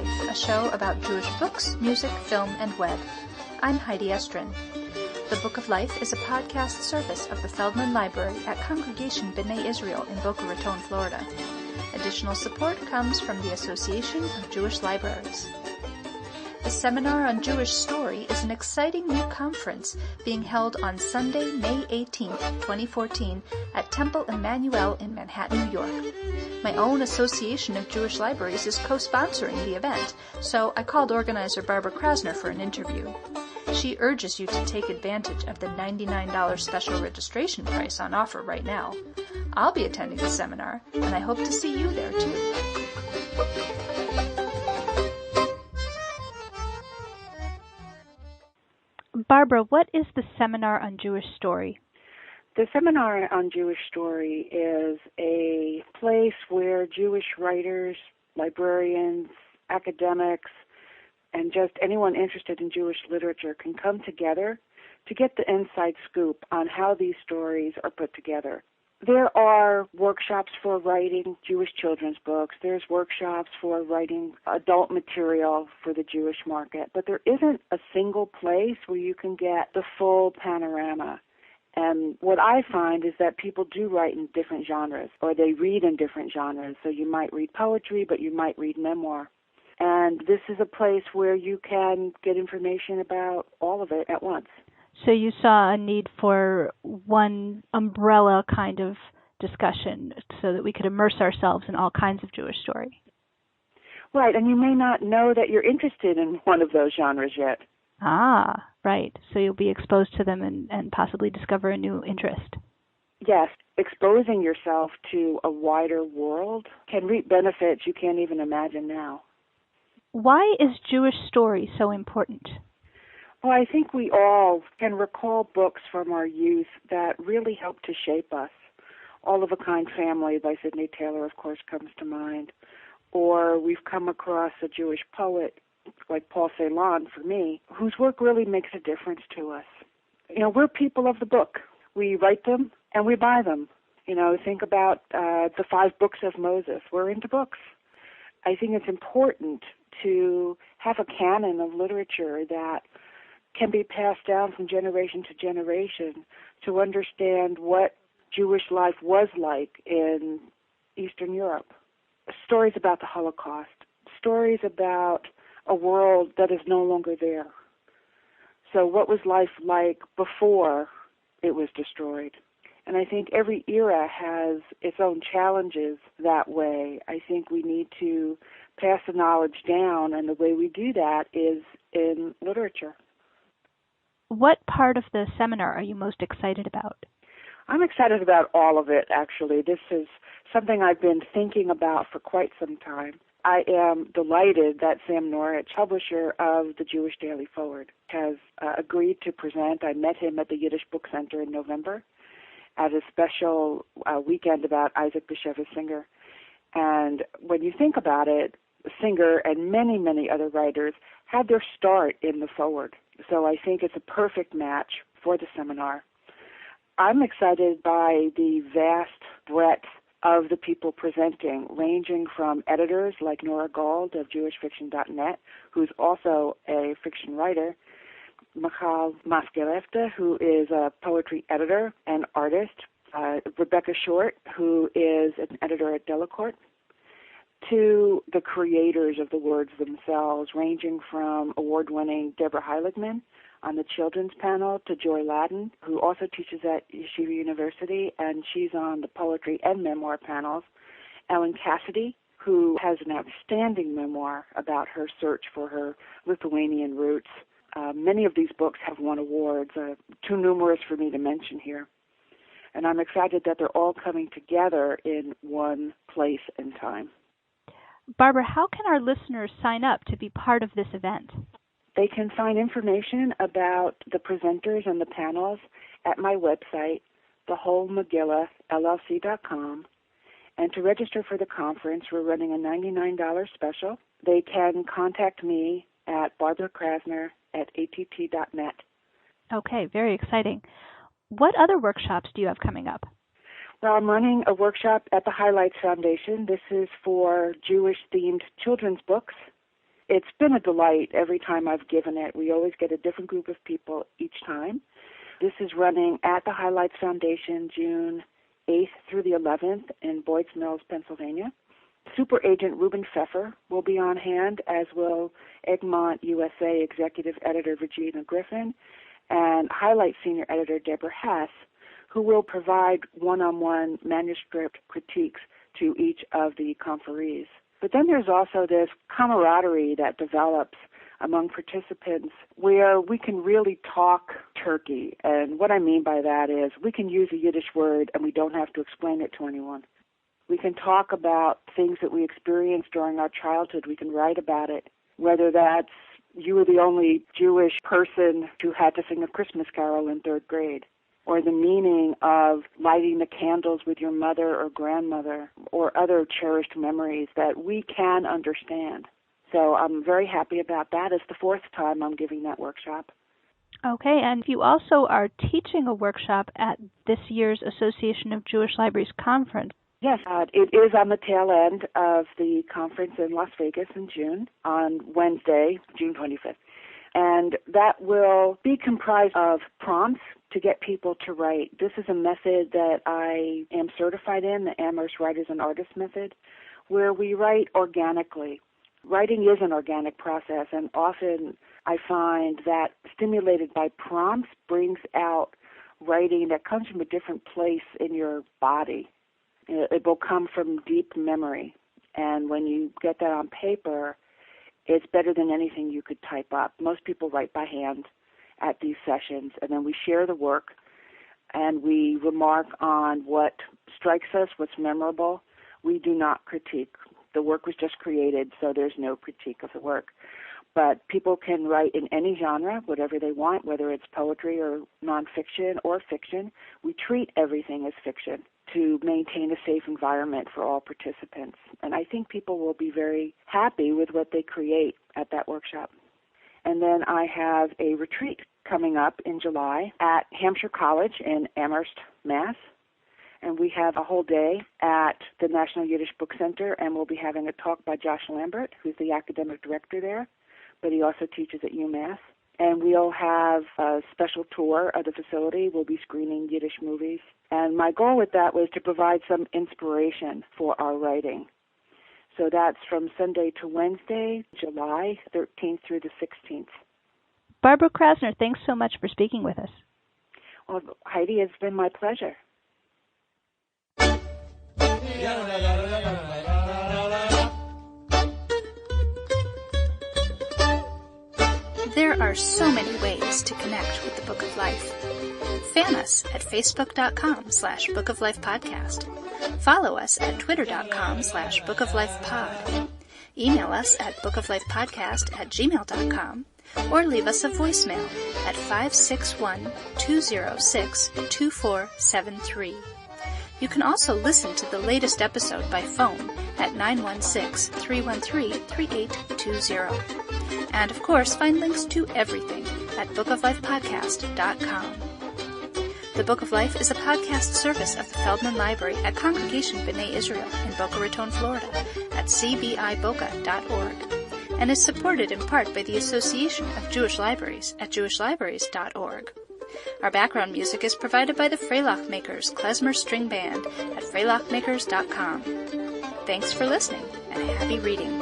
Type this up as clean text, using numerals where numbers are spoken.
Life, a show about Jewish books, music, film, and web. I'm Heidi Estrin. The Book of Life is a podcast service of the Feldman Library at Congregation B'nai Israel in Boca Raton, Florida. Additional support comes from the Association of Jewish Libraries. The Seminar on Jewish Story is an exciting new conference being held on Sunday, May 18, 2014, at Temple Emmanuel in Manhattan, New York. My own Association of Jewish Libraries is co-sponsoring the event, so I called organizer Barbara Krasner for an interview. She urges you to take advantage of the $99 special registration price on offer right now. I'll be attending the seminar, and I hope to see you there too. Barbara, what is the Seminar on Jewish Story? The Seminar on Jewish Story is a place where Jewish writers, librarians, academics, and just anyone interested in Jewish literature can come together to get the inside scoop on how these stories are put together. There are workshops for writing Jewish children's books. There's workshops for writing adult material for the Jewish market. But there isn't a single place where you can get the full panorama. And what I find is that people do write in different genres, or they read in different genres. So you might read poetry, but you might read memoir. And this is a place where you can get information about all of it at once. So you saw a need for one umbrella kind of discussion so that we could immerse ourselves in all kinds of Jewish story. Right, and you may not know that you're interested in one of those genres yet. Ah, right. So you'll be exposed to them and possibly discover a new interest. Yes, exposing yourself to a wider world can reap benefits you can't even imagine now. Why is Jewish story so important? Well, I think we all can recall books from our youth that really helped to shape us. All of a Kind Family by Sidney Taylor, of course, comes to mind. Or we've come across a Jewish poet like Paul Celan, for me, whose work really makes a difference to us. You know, we're people of the book. We write them and we buy them. You know, think about the 5 books of Moses. We're into books. I think it's important to have a canon of literature that can be passed down from generation to generation to understand what Jewish life was like in Eastern Europe. Stories about the Holocaust, stories about a world that is no longer there. So what was life like before it was destroyed? And I think every era has its own challenges that way. I think we need to pass the knowledge down, and the way we do that is in literature. What part of the seminar are you most excited about? I'm excited about all of it, actually. This is something I've been thinking about for quite some time. I am delighted that Sam Norwich, publisher of the Jewish Daily Forward, has agreed to present. I met him at the Yiddish Book Center in November at a special weekend about Isaac Bashevis Singer. And when you think about it, Singer and many, many other writers had their start in the Forward. So I think it's a perfect match for the seminar. I'm excited by the vast breadth of the people presenting, ranging from editors like Nora Gold of JewishFiction.net, who's also a fiction writer, Michal Maskelefta, who is a poetry editor and artist, Rebecca Short, who is an editor at Delacorte, to the creators of the words themselves, ranging from award-winning Deborah Heiligman on the children's panel to Joy Ladin, who also teaches at Yeshiva University, and she's on the poetry and memoir panels, Ellen Cassidy, who has an outstanding memoir about her search for her Lithuanian roots. Many of these books have won awards, too numerous for me to mention here. And I'm excited that they're all coming together in one place and time. Barbara, how can our listeners sign up to be part of this event? They can find information about the presenters and the panels at my website, thewholemegillahllc.com. And to register for the conference, we're running a $99 special. They can contact me at Barbara Krasner at att.net. Okay, very exciting. What other workshops do you have coming up? Well, I'm running a workshop at the Highlights Foundation. This is for Jewish-themed children's books. It's been a delight every time I've given it. We always get a different group of people each time. This is running at the Highlights Foundation June 8th through the 11th in Boyd's Mills, Pennsylvania. Super Agent Ruben Pfeffer will be on hand, as will Egmont USA Executive Editor Regina Griffin and Highlight Senior Editor Deborah Hess, who will provide one-on-one manuscript critiques to each of the conferees. But then there's also this camaraderie that develops among participants where we can really talk turkey. And what I mean by that is we can use a Yiddish word and we don't have to explain it to anyone. We can talk about things that we experienced during our childhood. We can write about it, whether that's you were the only Jewish person who had to sing a Christmas carol in 3rd grade, or the meaning of lighting the candles with your mother or grandmother, or other cherished memories that we can understand. So I'm very happy about that. It's the 4th time I'm giving that workshop. Okay, and you also are teaching a workshop at this year's Association of Jewish Libraries conference. Yes, it is on the tail end of the conference in Las Vegas in June, on Wednesday, June 25th. And that will be comprised of prompts to get people to write. This is a method that I am certified in, the Amherst Writers and Artists method, where we write organically. Writing is an organic process, and often I find that stimulated by prompts brings out writing that comes from a different place in your body. It will come from deep memory, and when you get that on paper, it's better than anything you could type up. Most people write by hand at these sessions, and then we share the work, and we remark on what strikes us, what's memorable. We do not critique. The work was just created, so there's no critique of the work. But people can write in any genre, whatever they want, whether it's poetry or nonfiction or fiction. We treat everything as fiction to maintain a safe environment for all participants. And I think people will be very happy with what they create at that workshop. And then I have a retreat coming up in July at Hampshire College in Amherst, Mass. And we have a whole day at the National Yiddish Book Center, and we'll be having a talk by Josh Lambert, who's the academic director there, but he also teaches at UMass. And we'll have a special tour of the facility. We'll be screening Yiddish movies. And my goal with that was to provide some inspiration for our writing. So that's from Sunday to Wednesday, July 13th through the 16th. Barbara Krasner, thanks so much for speaking with us. Well, Heidi, it's been my pleasure. There are so many ways to connect with the Book of Life. Fan us at facebook.com/Book of Life Podcast. Follow us at twitter.com/Book of Life Pod. Email us at bookoflifepodcast@gmail.com or leave us a voicemail at 561-206-2473. You can also listen to the latest episode by phone at 916-313-3820. And, of course, find links to everything at bookoflifepodcast.com. The Book of Life is a podcast service of the Feldman Library at Congregation B'nai Israel in Boca Raton, Florida at cbiboca.org and is supported in part by the Association of Jewish Libraries at jewishlibraries.org. Our background music is provided by the Freilach Makers Klezmer String Band at freilachmakers.com. Thanks for listening, and happy reading.